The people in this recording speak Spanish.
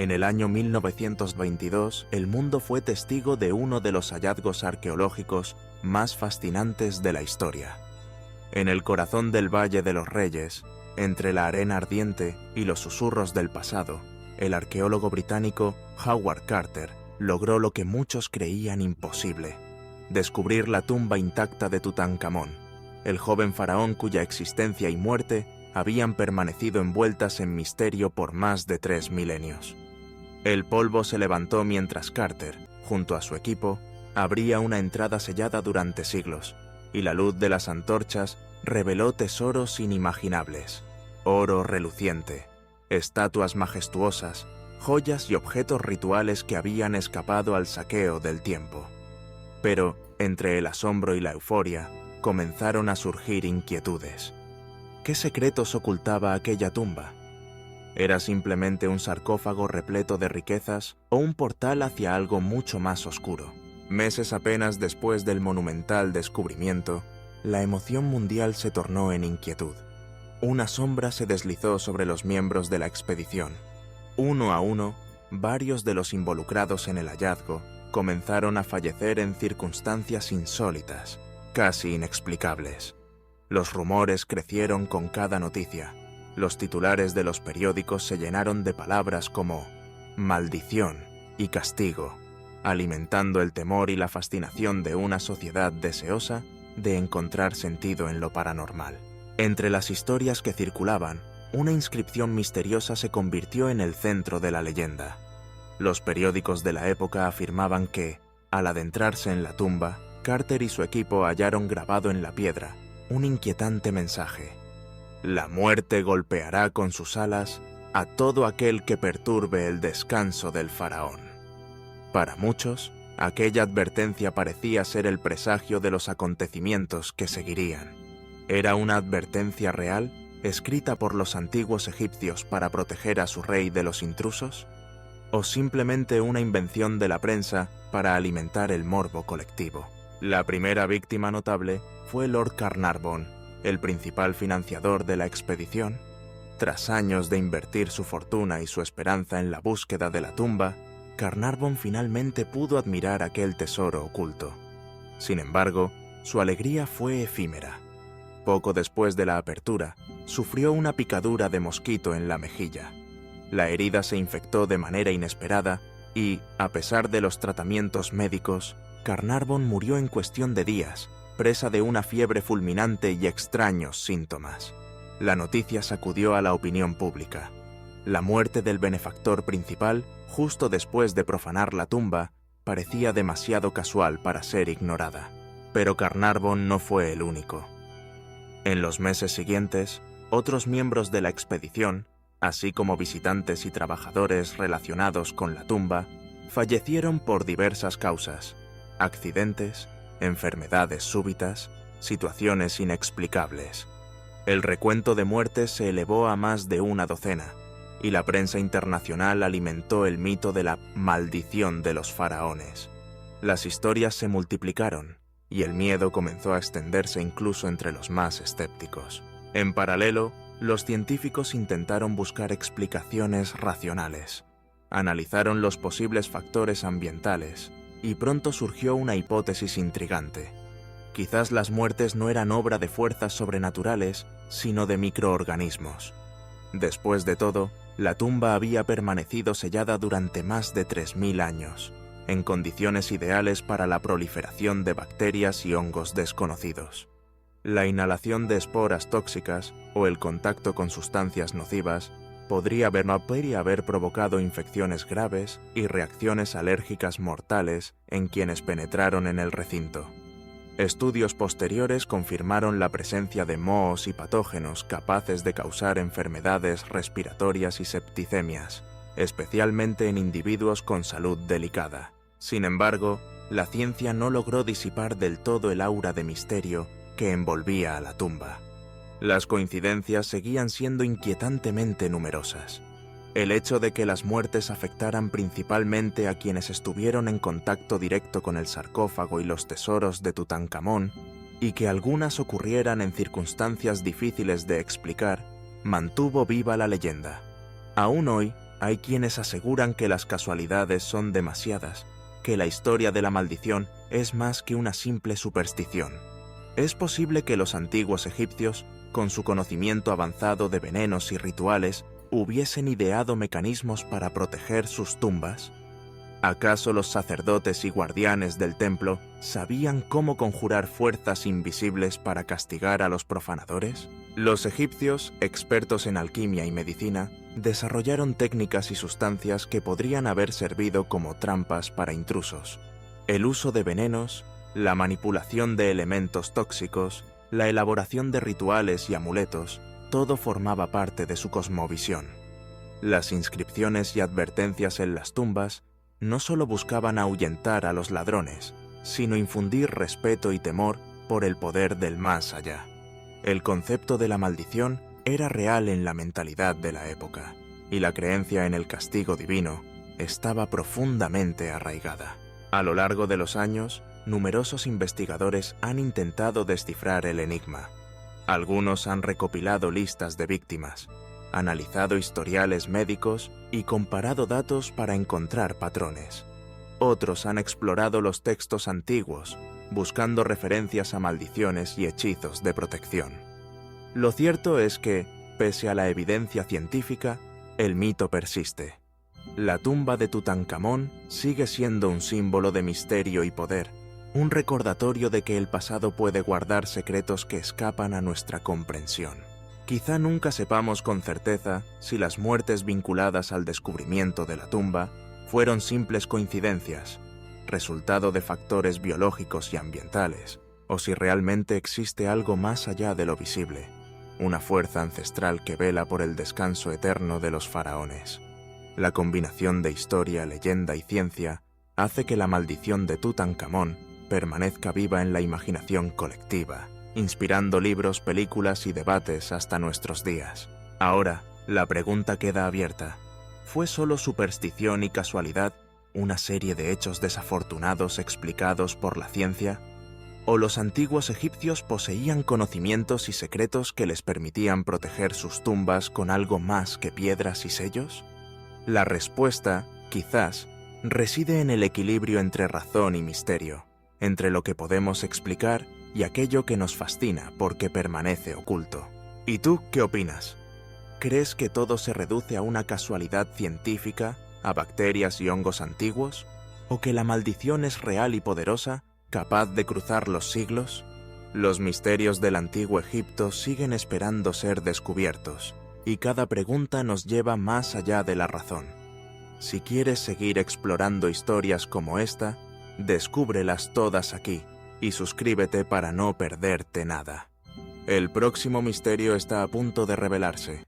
En el año 1922, el mundo fue testigo de uno de los hallazgos arqueológicos más fascinantes de la historia. En el corazón del Valle de los Reyes, entre la arena ardiente y los susurros del pasado, el arqueólogo británico Howard Carter logró lo que muchos creían imposible: descubrir la tumba intacta de Tutankamón, el joven faraón cuya existencia y muerte habían permanecido envueltas en misterio por más de 3 milenios. El polvo se levantó mientras Carter, junto a su equipo, abría una entrada sellada durante siglos, y la luz de las antorchas reveló tesoros inimaginables: oro reluciente, estatuas majestuosas, joyas y objetos rituales que habían escapado al saqueo del tiempo. Pero, entre el asombro y la euforia, comenzaron a surgir inquietudes. ¿Qué secretos ocultaba aquella tumba? ¿Era simplemente un sarcófago repleto de riquezas o un portal hacia algo mucho más oscuro? Meses apenas después del monumental descubrimiento, la emoción mundial se tornó en inquietud. Una sombra se deslizó sobre los miembros de la expedición. Uno a uno, varios de los involucrados en el hallazgo comenzaron a fallecer en circunstancias insólitas, casi inexplicables. Los rumores crecieron con cada noticia. Los titulares de los periódicos se llenaron de palabras como maldición y castigo, alimentando el temor y la fascinación de una sociedad deseosa de encontrar sentido en lo paranormal. Entre las historias que circulaban, una inscripción misteriosa se convirtió en el centro de la leyenda. Los periódicos de la época afirmaban que, al adentrarse en la tumba, Carter y su equipo hallaron grabado en la piedra un inquietante mensaje: la muerte golpeará con sus alas a todo aquel que perturbe el descanso del faraón. Para muchos, aquella advertencia parecía ser el presagio de los acontecimientos que seguirían. ¿Era una advertencia real, escrita por los antiguos egipcios para proteger a su rey de los intrusos? ¿O simplemente una invención de la prensa para alimentar el morbo colectivo? La primera víctima notable fue Lord Carnarvon, el principal financiador de la expedición. Tras años de invertir su fortuna y su esperanza en la búsqueda de la tumba, Carnarvon finalmente pudo admirar aquel tesoro oculto. Sin embargo, su alegría fue efímera. Poco después de la apertura, sufrió una picadura de mosquito en la mejilla. La herida se infectó de manera inesperada y, a pesar de los tratamientos médicos, Carnarvon murió en cuestión de días, presa de una fiebre fulminante y extraños síntomas. La noticia sacudió a la opinión pública. La muerte del benefactor principal, justo después de profanar la tumba, parecía demasiado casual para ser ignorada. Pero Carnarvon no fue el único. En los meses siguientes, otros miembros de la expedición, así como visitantes y trabajadores relacionados con la tumba, fallecieron por diversas causas: accidentes, enfermedades súbitas, situaciones inexplicables. El recuento de muertes se elevó a más de una docena, y la prensa internacional alimentó el mito de la maldición de los faraones. Las historias se multiplicaron, y el miedo comenzó a extenderse incluso entre los más escépticos. En paralelo, los científicos intentaron buscar explicaciones racionales. Analizaron los posibles factores ambientales, y pronto surgió una hipótesis intrigante. Quizás las muertes no eran obra de fuerzas sobrenaturales, sino de microorganismos. Después de todo, la tumba había permanecido sellada durante más de 3000 años, en condiciones ideales para la proliferación de bacterias y hongos desconocidos. La inhalación de esporas tóxicas o el contacto con sustancias nocivas podría haber provocado infecciones graves y reacciones alérgicas mortales en quienes penetraron en el recinto. Estudios posteriores confirmaron la presencia de mohos y patógenos capaces de causar enfermedades respiratorias y septicemias, especialmente en individuos con salud delicada. Sin embargo, la ciencia no logró disipar del todo el aura de misterio que envolvía a la tumba. Las coincidencias seguían siendo inquietantemente numerosas. El hecho de que las muertes afectaran principalmente a quienes estuvieron en contacto directo con el sarcófago y los tesoros de Tutankamón, y que algunas ocurrieran en circunstancias difíciles de explicar, mantuvo viva la leyenda. Aún hoy, Hay quienes aseguran que las casualidades son demasiadas, que la historia de la maldición es más que una simple superstición. Es posible que los antiguos egipcios, con su conocimiento avanzado de venenos y rituales, hubiesen ideado mecanismos para proteger sus tumbas. ¿Acaso los sacerdotes y guardianes del templo sabían cómo conjurar fuerzas invisibles para castigar a los profanadores? Los egipcios, expertos en alquimia y medicina, desarrollaron técnicas y sustancias que podrían haber servido como trampas para intrusos. El uso de venenos, la manipulación de elementos tóxicos, la elaboración de rituales y amuletos, todo formaba parte de su cosmovisión. Las inscripciones y advertencias en las tumbas no solo buscaban ahuyentar a los ladrones, sino infundir respeto y temor por el poder del más allá. El concepto de la maldición era real en la mentalidad de la época, y la creencia en el castigo divino estaba profundamente arraigada. A lo largo de los años, numerosos investigadores han intentado descifrar el enigma. Algunos han recopilado listas de víctimas, analizado historiales médicos y comparado datos para encontrar patrones. Otros han explorado los textos antiguos, buscando referencias a maldiciones y hechizos de protección. Lo cierto es que, pese a la evidencia científica, el mito persiste. La tumba de Tutankamón sigue siendo un símbolo de misterio y poder, un recordatorio de que el pasado puede guardar secretos que escapan a nuestra comprensión. Quizá nunca sepamos con certeza si las muertes vinculadas al descubrimiento de la tumba fueron simples coincidencias, resultado de factores biológicos y ambientales, o si realmente existe algo más allá de lo visible, una fuerza ancestral que vela por el descanso eterno de los faraones. La combinación de historia, leyenda y ciencia hace que la maldición de Tutankamón permanezca viva en la imaginación colectiva, inspirando libros, películas y debates hasta nuestros días. Ahora, la pregunta queda abierta. ¿Fue solo superstición y casualidad, una serie de hechos desafortunados explicados por la ciencia? ¿O los antiguos egipcios poseían conocimientos y secretos que les permitían proteger sus tumbas con algo más que piedras y sellos? La respuesta, quizás, reside en el equilibrio entre razón y misterio, entre lo que podemos explicar y aquello que nos fascina porque permanece oculto. ¿Y tú qué opinas? ¿Crees que todo se reduce a una casualidad científica, a bacterias y hongos antiguos? ¿O que la maldición es real y poderosa, capaz de cruzar los siglos? Los misterios del antiguo Egipto siguen esperando ser descubiertos, y cada pregunta nos lleva más allá de la razón. Si quieres seguir explorando historias como esta, descúbrelas todas aquí, y suscríbete para no perderte nada. El próximo misterio está a punto de revelarse.